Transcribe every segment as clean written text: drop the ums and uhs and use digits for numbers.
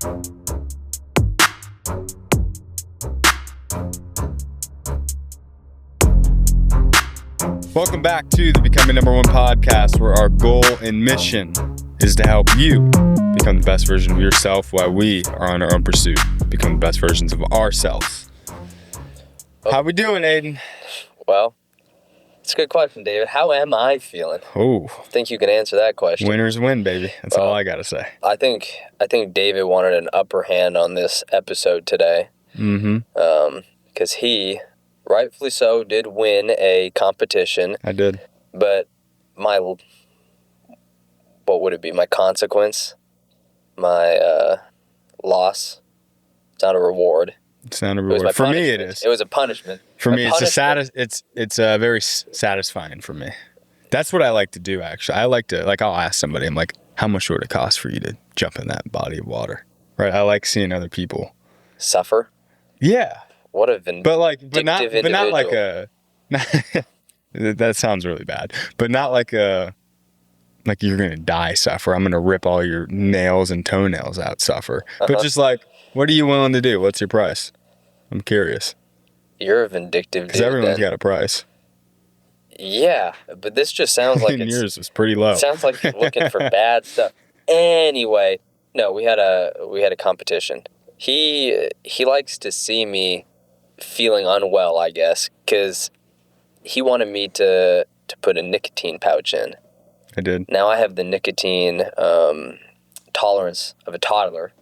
Welcome back to the Becoming Number One podcast, where our goal and mission is to help you become the best version of yourself while we are on our own pursuit, become the best versions of ourselves. How we doing, Aidan? Well, it's a good question, David. How am I feeling? Oh, I think you can answer that question. Winners win, baby. That's all I gotta say. I think David wanted an upper hand on this episode today. Because he, rightfully so, did win a competition. I did. But what would it be? My consequence? My loss? It's not a reward. It's not a reward. For me, it is. It was a punishment. For me, it's very satisfying for me. That's what I like to do, actually. I like to, I'll ask somebody, I'm like, how much would it cost for you to jump in that body of water? Right? I like seeing other people suffer. Yeah. What a vindictive but not like a, that sounds really bad, but not like you're going to die suffer. I'm going to rip all your nails and toenails out suffer. But just like, what are you willing to do? What's your price? I'm curious. You're a vindictive dude. Because everyone's got a price. Yeah, but this just sounds like yours is pretty low. It sounds like you're looking for bad stuff. Anyway, no, we had a competition. He likes to see me feeling unwell, I guess, because he wanted me to put a nicotine pouch in. I did. Now I have the nicotine tolerance of a toddler,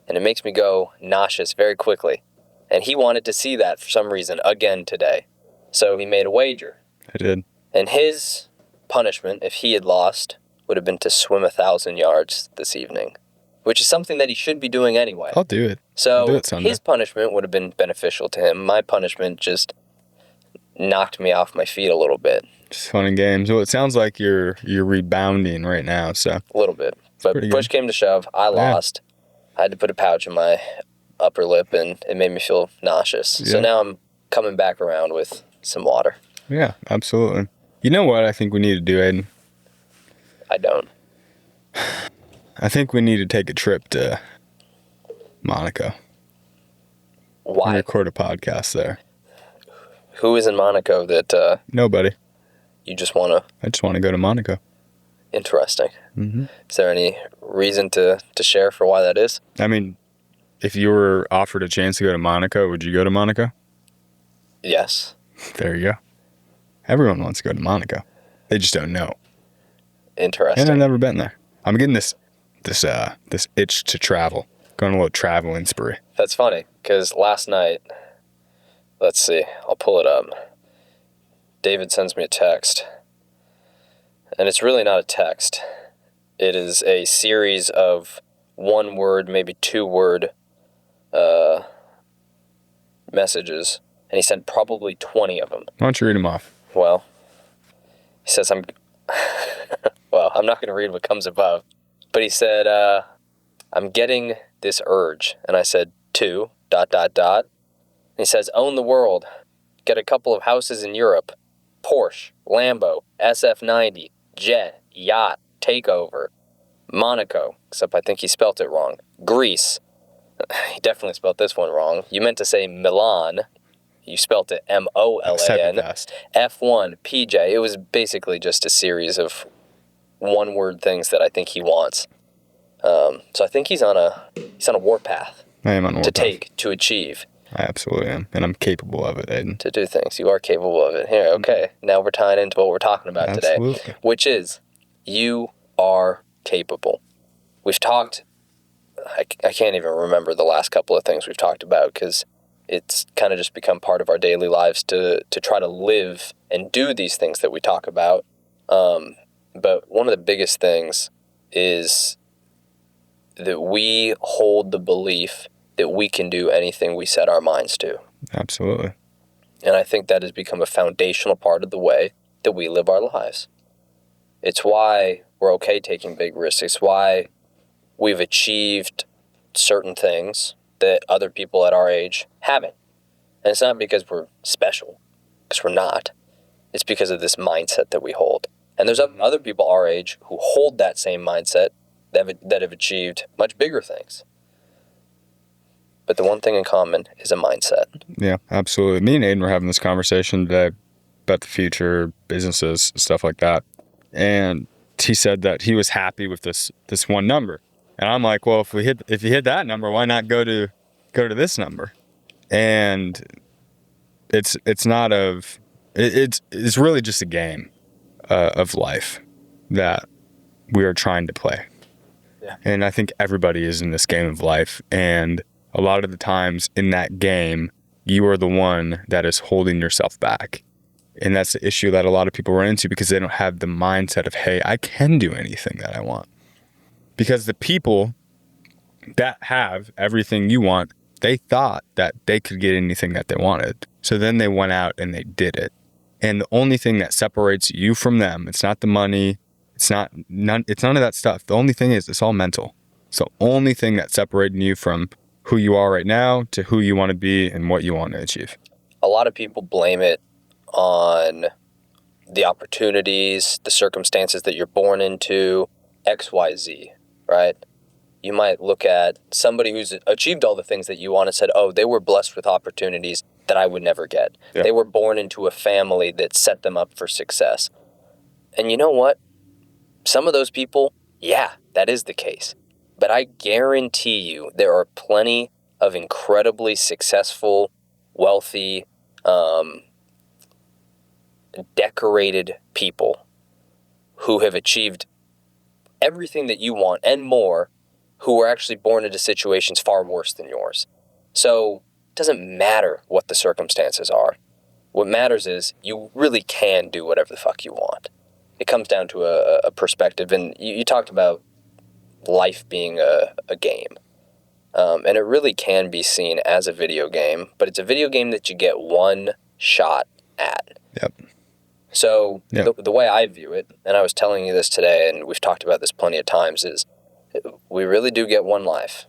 and it makes me go nauseous very quickly. And he wanted to see that for some reason again today. So he made a wager. I did. And his punishment, if he had lost, would have been to swim 1,000 yards this evening, which is something that he should be doing anyway. I'll do it. So his punishment would have been beneficial to him. My punishment just knocked me off my feet a little bit. Just fun and games. Well, it sounds like you're rebounding right now, so. A little bit. But push came to shove. I lost. I had to put a pouch in my upper lip, and it made me feel nauseous. Yeah. So now I'm coming back around with some water. Yeah, absolutely. You know what I think we need to do, Aidan? I don't. I think we need to take a trip to Monaco. Why? And record a podcast there. Who is in Monaco that... Nobody. You just want to... I just want to go to Monaco. Interesting. Mm-hmm. Is there any reason to share for why that is? I mean, if you were offered a chance to go to Monaco, would you go to Monaco? Yes. There you go. Everyone wants to go to Monaco. They just don't know. Interesting. And I've never been there. I'm getting this itch to travel. Going a little travel spree. That's funny, because last night, let's see, I'll pull it up. David sends me a text. And it's really not a text. It is a series of one-word, maybe two-word messages. And he sent probably 20 of them. Why don't you read them off? Well, he says well, I'm not going to read what comes above. But he said, I'm getting this urge. And I said, to, ... And he says, own the world. Get a couple of houses in Europe. Porsche, Lambo, SF90, jet, yacht, takeover. Monaco, except I think he spelt it wrong. Greece. He definitely spelt this one wrong. You meant to say Milan. You spelt it MOLAN. F1, PJ. It was basically just a series of one-word things that I think he wants. So I think he's on a warpath. I am on a warpath. To take, to achieve. I absolutely am, and I'm capable of it, Aidan. To do things. You are capable of it. Here, okay. Now we're tying into what we're talking about today, which is you are capable. We've talked, I can't even remember the last couple of things we've talked about because it's kind of just become part of our daily lives to try to live and do these things that we talk about. But one of the biggest things is that we hold the belief that we can do anything we set our minds to. Absolutely. And I think that has become a foundational part of the way that we live our lives. It's why we're okay taking big risks. It's why we've achieved certain things that other people at our age haven't. And it's not because we're special, because we're not. It's because of this mindset that we hold. And there's other people our age who hold that same mindset that have achieved much bigger things. but the one thing in common is a mindset. Yeah, absolutely. Me and Aiden were having this conversation today about the future, businesses, stuff like that. And he said that he was happy with this one number. And I'm like, well, if you hit that number, why not go to this number? And it's really just a game of life that we are trying to play. Yeah. And I think everybody is in this game of life. And a lot of the times in that game, you are the one that is holding yourself back. And that's the issue that a lot of people run into because they don't have the mindset of, hey, I can do anything that I want. Because the people that have everything you want, they thought that they could get anything that they wanted. So then they went out and they did it. And the only thing that separates you from them, it's not the money, it's none of that stuff. The only thing is it's all mental. It's the only thing that's separating you from who you are right now to who you want to be and what you want to achieve. A lot of people blame it on the opportunities, the circumstances that you're born into, XYZ, right? You might look at somebody who's achieved all the things that you want and said, oh, they were blessed with opportunities that I would never get. Yeah. They were born into a family that set them up for success. And you know what? Some of those people, yeah, that is the case. But I guarantee you there are plenty of incredibly successful, wealthy, decorated people who have achieved everything that you want and more, who were actually born into situations far worse than yours. So it doesn't matter what the circumstances are. What matters is you really can do whatever the fuck you want. It comes down to a perspective. And you talked about life being a game. And it really can be seen as a video game, but it's a video game that you get one shot at. Yep. So the way I view it, and I was telling you this today, and we've talked about this plenty of times, is we really do get one life.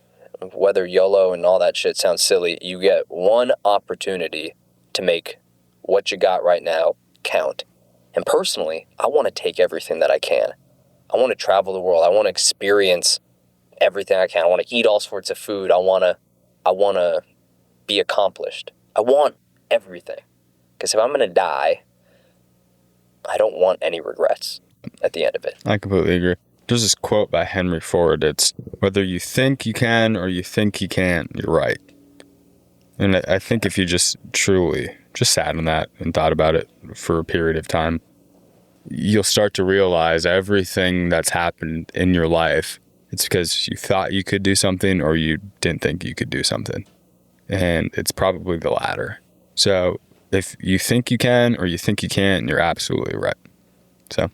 Whether YOLO and all that shit sounds silly, you get one opportunity to make what you got right now count. And personally, I want to take everything that I can. I want to travel the world. I want to experience everything I can. I want to eat all sorts of food. I want to be accomplished. I want everything. Because if I'm going to die, I don't want any regrets at the end of it. I completely agree. There's this quote by Henry Ford. It's, whether you think you can or you think you can't, you're right. And I think if you just truly just sat on that and thought about it for a period of time, you'll start to realize everything that's happened in your life, it's because you thought you could do something or you didn't think you could do something. And it's probably the latter. So if you think you can or you think you can't, you're absolutely right. So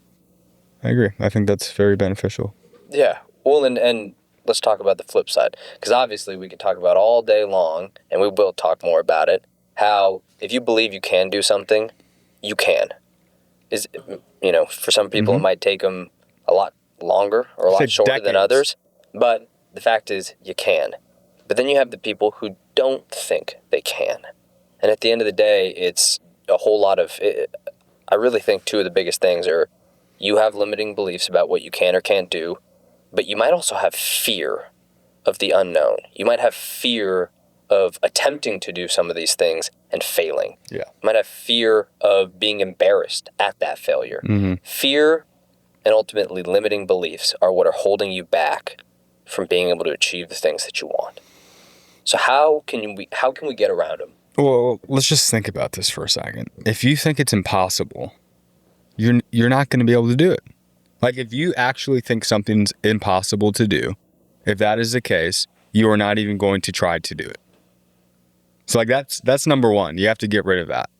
I agree. I think that's very beneficial. Yeah. Well, and let's talk about the flip side. Because obviously we could talk about all day long, and we will talk more about it, how if you believe you can do something, you can. For some people it might take them a lot longer or a lot shorter than others. But the fact is you can. But then you have the people who don't think they can. And at the end of the day, it's a whole lot of... I really think two of the biggest things are you have limiting beliefs about what you can or can't do, but you might also have fear of the unknown. You might have fear of attempting to do some of these things and failing. Yeah. You might have fear of being embarrassed at that failure. Mm-hmm. Fear and ultimately limiting beliefs are what are holding you back from being able to achieve the things that you want. So how can we get around them? Well, let's just think about this for a second. If you think it's impossible, you're not going to be able to do it. Like, if you actually think something's impossible to do, if that is the case, you are not even going to try to do it. So, like, that's number one. You have to get rid of that.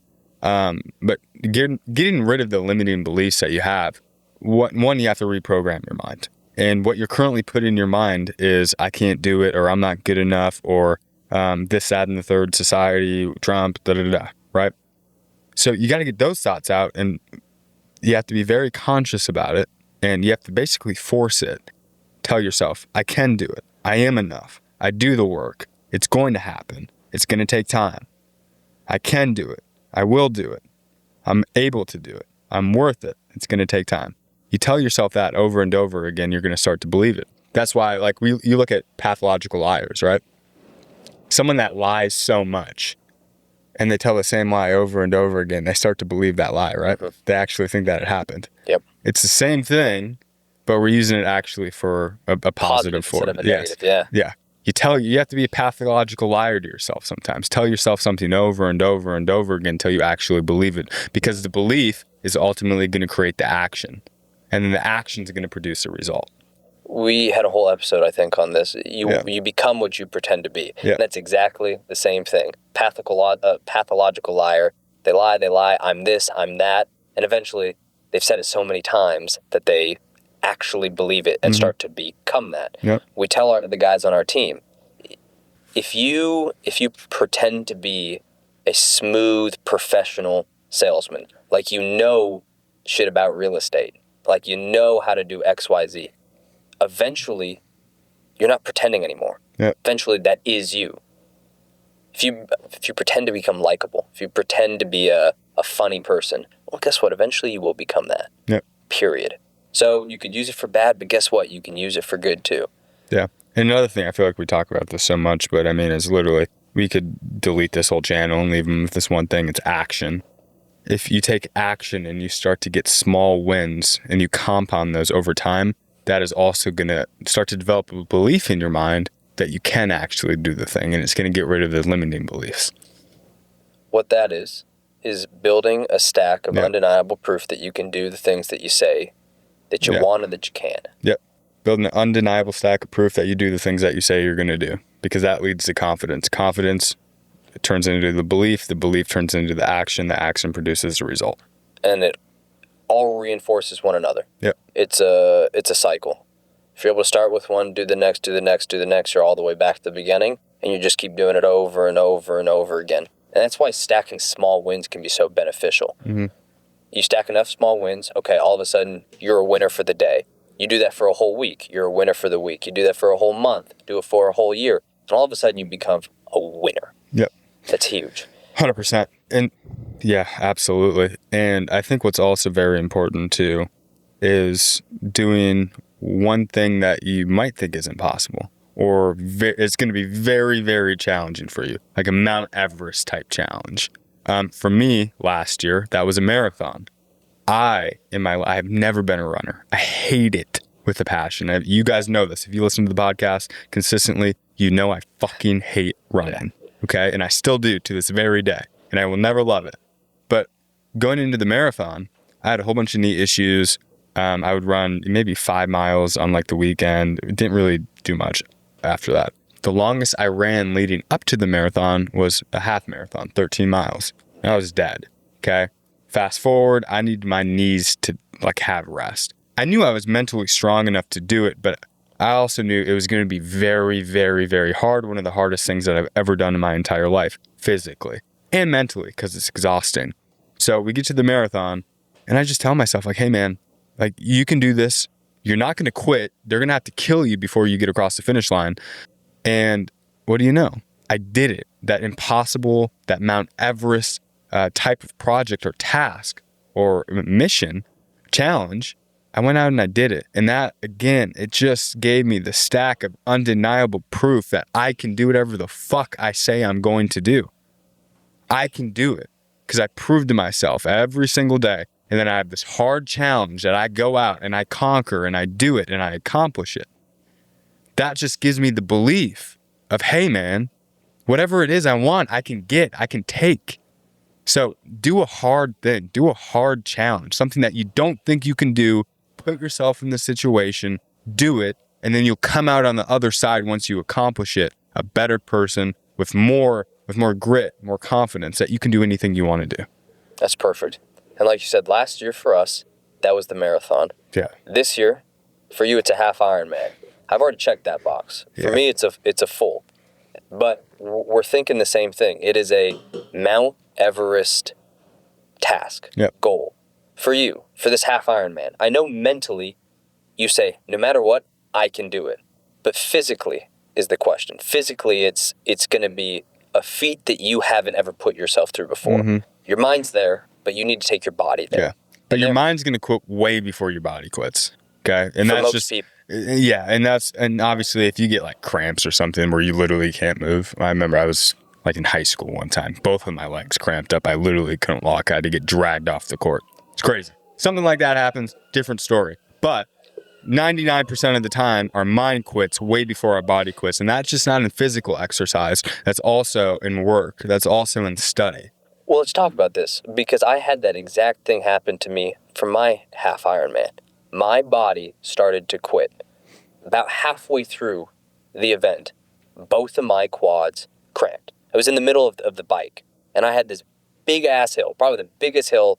But getting rid of the limiting beliefs that you have, one, you have to reprogram your mind. And what you're currently putting in your mind is, I can't do it, or I'm not good enough, or this, that, and the third, society, Trump, right? So you got to get those thoughts out, and you have to be very conscious about it, and you have to basically force it. Tell yourself, I can do it. I am enough. I do the work. It's going to happen. It's going to take time. I can do it. I will do it. I'm able to do it. I'm worth it. It's going to take time. You tell yourself that over and over again, you're going to start to believe it. That's why, like, you look at pathological liars, right? Someone that lies so much and they tell the same lie over and over again, they start to believe that lie, right? Mm-hmm. They actually think that it happened. Yep. It's the same thing, but we're using it actually for a positive instead for of a yes. negative. Yeah. Yeah. You have to be a pathological liar to yourself sometimes. Tell yourself something over and over and over again until you actually believe it, because the belief is ultimately going to create the action, and then the action is going to produce a result. We had a whole episode, I think, on this. You become what you pretend to be. Yeah. And that's exactly the same thing. Pathological liar. They lie. I'm this, I'm that. And eventually, they've said it so many times that they actually believe it and start to become that. Yep. We tell the guys on our team, if you pretend to be a smooth, professional salesman, like you know shit about real estate, like you know how to do X, Y, Z, eventually you're not pretending anymore. Yep. Eventually that is you. If you pretend to become likable, if you pretend to be a funny person, well, guess what? Eventually you will become that. Yep. Period. So you could use it for bad, but guess what? You can use it for good too. Yeah. And another thing, I feel like we talk about this so much, but I mean, is literally, we could delete this whole channel and leave them with this one thing. It's action. If you take action and you start to get small wins and you compound those over time, that is also going to start to develop a belief in your mind that you can actually do the thing, and it's going to get rid of the limiting beliefs. What that is building a stack of undeniable proof that you can do the things that you say that you want and that you can. Yep. Building an undeniable stack of proof that you do the things that you say you're going to do, because that leads to confidence. Confidence, it turns into the belief turns into the action produces the result. And it all reinforces one another. Yep. It's a cycle. If you're able to start with one, do the next, you're all the way back to the beginning, and you just keep doing it over and over and over again. And that's why stacking small wins can be so beneficial. Mm-hmm. You stack enough small wins, okay, all of a sudden you're a winner for the day. You do that for a whole week, you're a winner for the week. You do that for a whole month, do it for a whole year, and all of a sudden you become a winner. Yep. That's huge. 100%. And yeah, absolutely. And I think what's also very important too is doing one thing that you might think is impossible, or it's going to be very, very challenging for you, like a Mount Everest type challenge. For me, last year, that was a marathon. I have never been a runner. I hate it with a passion. You guys know this. If you listen to the podcast consistently, you know I fucking hate running. Okay? And I still do to this very day. And I will never love it. But going into the marathon, I had a whole bunch of knee issues. I would run maybe 5 miles on like the weekend. It didn't really do much after that. The longest I ran leading up to the marathon was a half marathon, 13 miles. And I was dead. Okay? Fast forward, I needed my knees to like have rest. I knew I was mentally strong enough to do it, but I also knew it was going to be very, very, very hard. One of the hardest things that I've ever done in my entire life, physically and mentally, because it's exhausting. So we get to the marathon, and I just tell myself, like, hey, man, like, you can do this. You're not going to quit. They're going to have to kill you before you get across the finish line. And what do you know? I did it. That impossible, that Mount Everest type of project or task or mission, challenge, I went out and I did it. And that, again, it just gave me the stack of undeniable proof that I can do whatever the fuck I say I'm going to do. I can do it because I proved to myself every single day. And then I have this hard challenge that I go out and I conquer and I do it and I accomplish it. That just gives me the belief of, hey, man, whatever it is I want, I can get, I can take. So do a hard thing, do a hard challenge, something that you don't think you can do. Put yourself in the situation, do it, and then you'll come out on the other side once you accomplish it, a better person with more grit, more confidence that you can do anything you want to do. That's perfect. And like you said, last year for us, that was the marathon. Yeah. This year, for you, it's a half Ironman. I've already checked that box. For me, it's a full. But we're thinking the same thing. It is a Mount Everest task, goal. For you, for this half Ironman, I know mentally you say, no matter what, I can do it. But physically is the question. Physically, it's going to be a feat that you haven't ever put yourself through before. Mm-hmm. Your mind's there, but you need to take your body there. Yeah. But your mind's going to quit way before your body quits. Okay? And Yeah, and obviously if you get like cramps or something where you literally can't move. I remember I was like in high school one time, both of my legs cramped up. I literally couldn't walk. I had to get dragged off the court. It's crazy. Something like that happens, different story. But 99% of the time, our mind quits way before our body quits. And that's just not in physical exercise. That's also in work. That's also in study. Well, let's talk about this, because I had that exact thing happen to me for my half Ironman. My body started to quit. About halfway through the event, both of my quads cramped. I was in the middle of the bike, and I had this big-ass hill, probably the biggest hill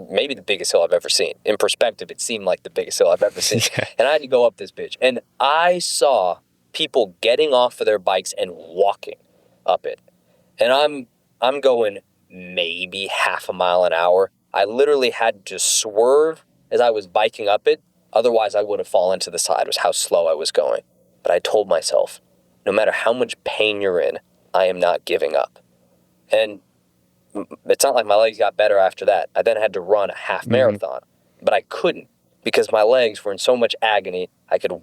maybe the biggest hill I've ever seen. In perspective, it seemed like the biggest hill I've ever seen. Yeah. And I had to go up this bitch. And I saw people getting off of their bikes and walking up it. And I'm going maybe half a mile an hour. I literally had to swerve as I was biking up it. Otherwise, I would have fallen to the side, was how slow I was going. But I told myself, no matter how much pain you're in, I am not giving up. And it's not like my legs got better after that. I then had to run a half marathon, but I couldn't because my legs were in so much agony. I could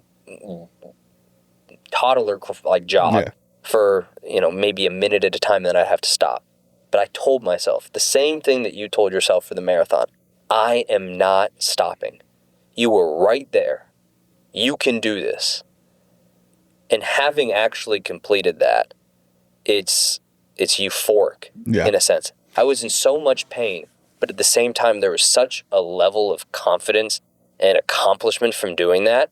toddler like jog for, maybe a minute at a time, and then I'd have to stop. But I told myself the same thing that you told yourself for the marathon. I am not stopping. You were right there. You can do this. And having actually completed that, it's euphoric in a sense. I was in so much pain, but at the same time, there was such a level of confidence and accomplishment from doing that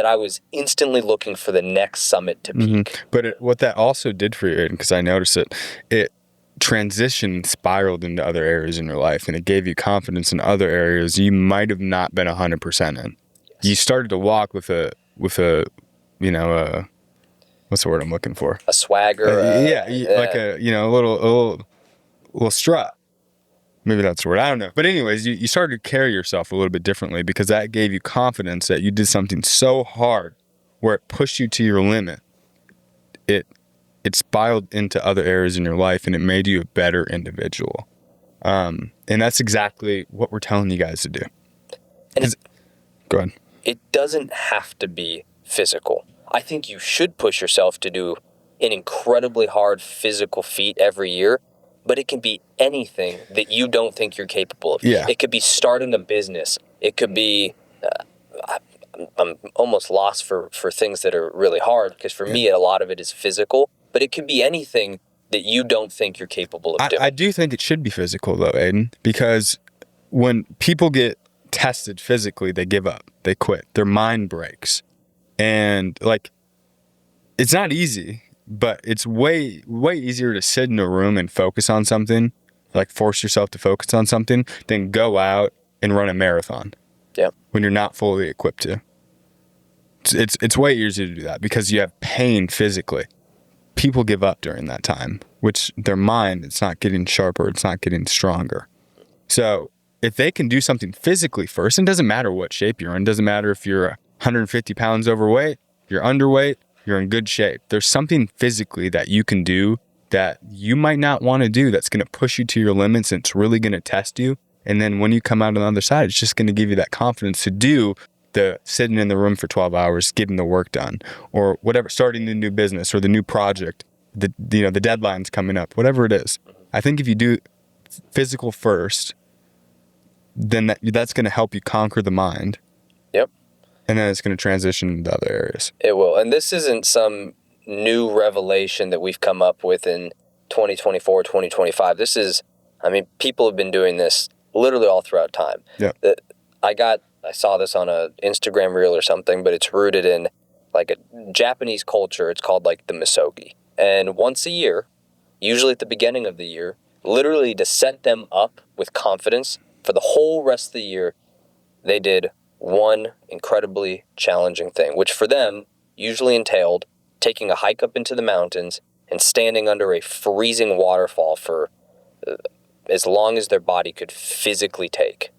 I was instantly looking for the next summit to peak. But what that also did for you, because I noticed it transitioned, spiraled into other areas in your life, and it gave you confidence in other areas you might have not been 100% in. Yes. You started to walk with a what's the word I'm looking for? A swagger. Like a little strut. Maybe that's the word. I don't know. But anyways, you started to carry yourself a little bit differently because that gave you confidence that you did something so hard where it pushed you to your limit. It spiraled into other areas in your life, and it made you a better individual. And that's exactly what we're telling you guys to do. Go ahead. It doesn't have to be physical. I think you should push yourself to do an incredibly hard physical feat every year, but it can be anything that you don't think you're capable of. Yeah. It could be starting a business. It could be, I'm almost lost for things that are really hard, because for me, a lot of it is physical, but it could be anything that you don't think you're capable of doing. I do think it should be physical though, Aidan, because when people get tested physically, they give up, they quit, their mind breaks. And it's not easy, but it's way, way easier to sit in a room and focus on something, force yourself to focus on something, than go out and run a marathon. Yeah. When you're not fully equipped to. It's way easier to do that because you have pain physically. People give up during that time, which their mind, it's not getting sharper, it's not getting stronger. So if they can do something physically first, and it doesn't matter what shape you're in, it doesn't matter if you're 150 pounds overweight, you're underweight, you're in good shape. There's something physically that you can do that you might not want to do that's going to push you to your limits, and it's really going to test you. And then when you come out on the other side, it's just going to give you that confidence to do the sitting in the room for 12 hours, getting the work done, or whatever, starting the new business or the new project, the deadline's coming up, whatever it is. I think if you do physical first, then that's going to help you conquer the mind. Yep. And then it's going to transition into other areas. It will. And this isn't some new revelation that we've come up with in 2024, 2025. This is, people have been doing this literally all throughout time. Yeah. I saw this on a Instagram reel or something, but it's rooted in a Japanese culture. It's called the misogi. And once a year, usually at the beginning of the year, literally to set them up with confidence for the whole rest of the year, they did one incredibly challenging thing, which for them usually entailed taking a hike up into the mountains and standing under a freezing waterfall for as long as their body could physically take.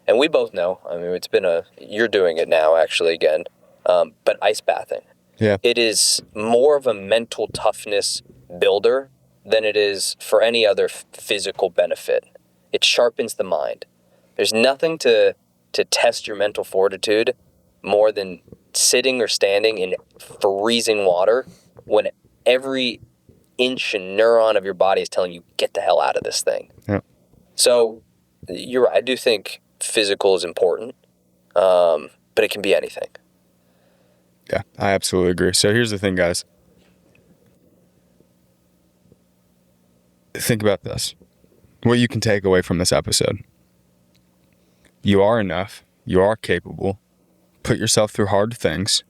And we both know, it's been you're doing it now actually again, but ice bathing. Yeah. It is more of a mental toughness builder than it is for any other physical benefit. It sharpens the mind. There's nothing to test your mental fortitude more than sitting or standing in freezing water when every inch and neuron of your body is telling you, get the hell out of this thing. Yeah. So you're right. I do think physical is important, but it can be anything. Yeah, I absolutely agree. So here's the thing, guys. Think about this. What you can take away from this episode. You are enough. You are capable. Put yourself through hard things.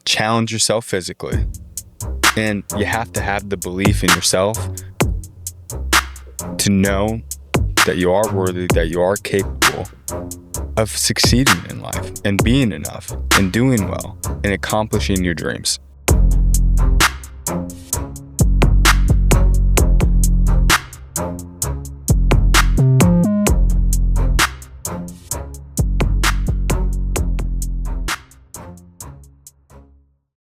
Challenge yourself physically. And you have to have the belief in yourself to know that you are worthy, that you are capable of succeeding in life and being enough and doing well and accomplishing your dreams.